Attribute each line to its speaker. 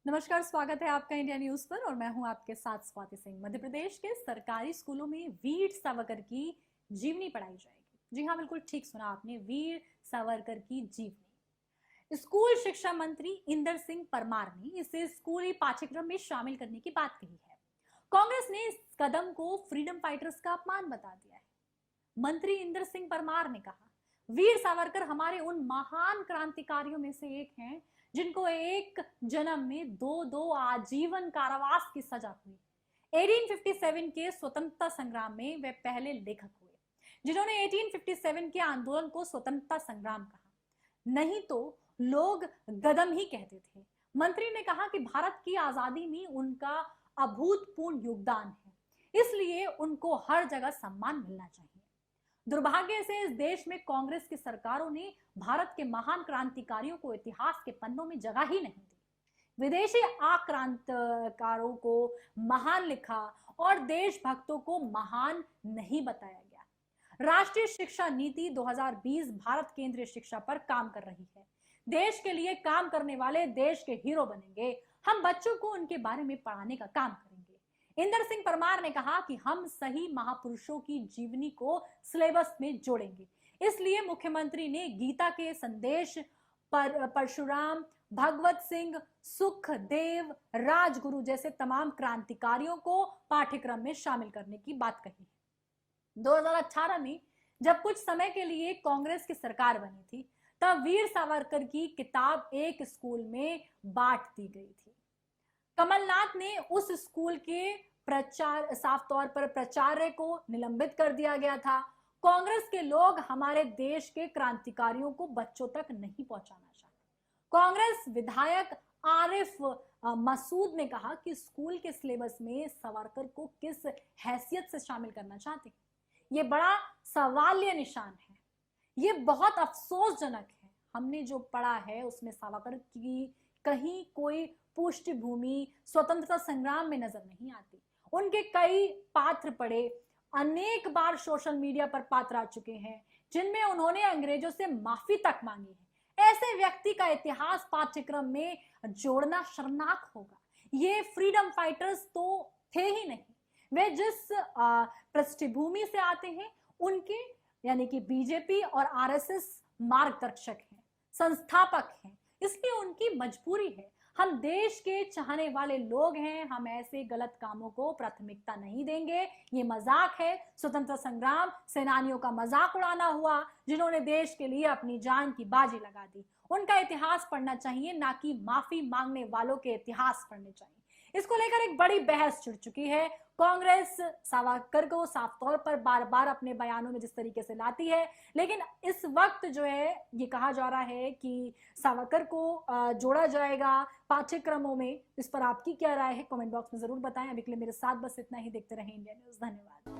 Speaker 1: नमस्कार, स्वागत है आपका इंडिया न्यूज पर और मैं हूं आपके साथ स्वाति सिंह। मध्य प्रदेश के सरकारी स्कूलों में वीर सावरकर की जीवनी पढ़ाई जाएगी। जी हां, बिल्कुल ठीक सुना आपने, वीर सावरकर की जीवनी। स्कूल शिक्षा मंत्री इंदर सिंह परमार ने इसे स्कूली पाठ्यक्रम में शामिल करने की बात कही है। कांग्रेस ने इस कदम को फ्रीडम फाइटर्स का अपमान बता दिया है। मंत्री इंदर सिंह परमार ने कहा, वीर सावरकर हमारे उन महान क्रांतिकारियों में से एक हैं जिनको एक जन्म में दो दो आजीवन कारावास की सजा हुई। 1857 के स्वतंत्रता संग्राम में वे पहले लेखक हुए जिन्होंने 1857 के आंदोलन को स्वतंत्रता संग्राम कहा, नहीं तो लोग गदम ही कहते थे। मंत्री ने कहा कि भारत की आजादी में उनका अभूतपूर्व योगदान है, इसलिए उनको हर जगह सम्मान मिलना चाहिए। दुर्भाग्य से इस देश में कांग्रेस की सरकारों ने भारत के महान क्रांतिकारियों को इतिहास के पन्नों में जगह ही नहीं दी। विदेशी आक्रांतिकारों को महान लिखा और देशभक्तों को महान नहीं बताया गया। राष्ट्रीय शिक्षा नीति 2020 भारत केंद्रीय शिक्षा पर काम कर रही है। देश के लिए काम करने वाले देश के हीरो बनेंगे। हम बच्चों को उनके बारे में पढ़ाने का काम करेंगे। इंदर सिंह परमार ने कहा कि हम सही महापुरुषों की जीवनी को सिलेबस में जोड़ेंगे। इसलिए मुख्यमंत्री ने गीता के संदेश, परशुराम, भगवत सिंह, सुखदेव, राजगुरु जैसे तमाम क्रांतिकारियों को पाठ्यक्रम में शामिल करने की बात कही है। 2018 में जब कुछ समय के लिए कांग्रेस की सरकार बनी थी, तब वीर सावरकर की किताब एक स्कूल में बांट दी गई थी। कमलनाथ ने उस स्कूल के साफ तौर पर प्राचार्य को निलंबित कर दिया गया था। कांग्रेस के लोग हमारे देश के क्रांतिकारियों को बच्चों तक नहीं पहुंचाना चाहते। कांग्रेस विधायक आरिफ मसूद ने कहा कि स्कूल के सिलेबस में सावरकर को किस हैसियत से शामिल करना चाहते हैं। ये बड़ा सवालिया निशान है। ये बहुत अफसोसजनक है। हमने जो पढ़ा है उसमें सावरकर की कहीं कोई पृष्ठभूमि स्वतंत्रता संग्राम में नजर नहीं आती। उनके कई पात्र पढ़े, अनेक बार सोशल मीडिया पर पात्र आ चुके हैं जिनमें उन्होंने अंग्रेजों से माफी तक मांगी है। ऐसे व्यक्ति का इतिहास पाठ्यक्रम में जोड़ना शर्मनाक होगा। ये फ्रीडम फाइटर्स तो थे ही नहीं। वे जिस पृष्ठभूमि से आते हैं उनके यानी कि बीजेपी और आरएसएस मार्गदर्शक हैं, संस्थापक हैं, इसलिए उनकी मजबूरी है। हम देश के चाहने वाले लोग हैं, हम ऐसे गलत कामों को प्राथमिकता नहीं देंगे। ये मजाक है। स्वतंत्रता संग्राम सेनानियों का मजाक उड़ाना हुआ जिन्होंने देश के लिए अपनी जान की बाजी लगा दी। उनका इतिहास पढ़ना चाहिए, ना कि माफी मांगने वालों के इतिहास पढ़ने चाहिए। इसको लेकर एक बड़ी बहस छिड़ चुकी है। कांग्रेस सावरकर को साफ तौर पर बार बार अपने बयानों में जिस तरीके से लाती है, लेकिन इस वक्त जो है ये कहा जा रहा है कि सावरकर को जोड़ा जाएगा पाठ्यक्रमों में। इस पर आपकी क्या राय है? कमेंट बॉक्स में जरूर बताएं। अभी के लिए मेरे साथ बस इतना ही। देखते रहें इंडिया न्यूज। धन्यवाद।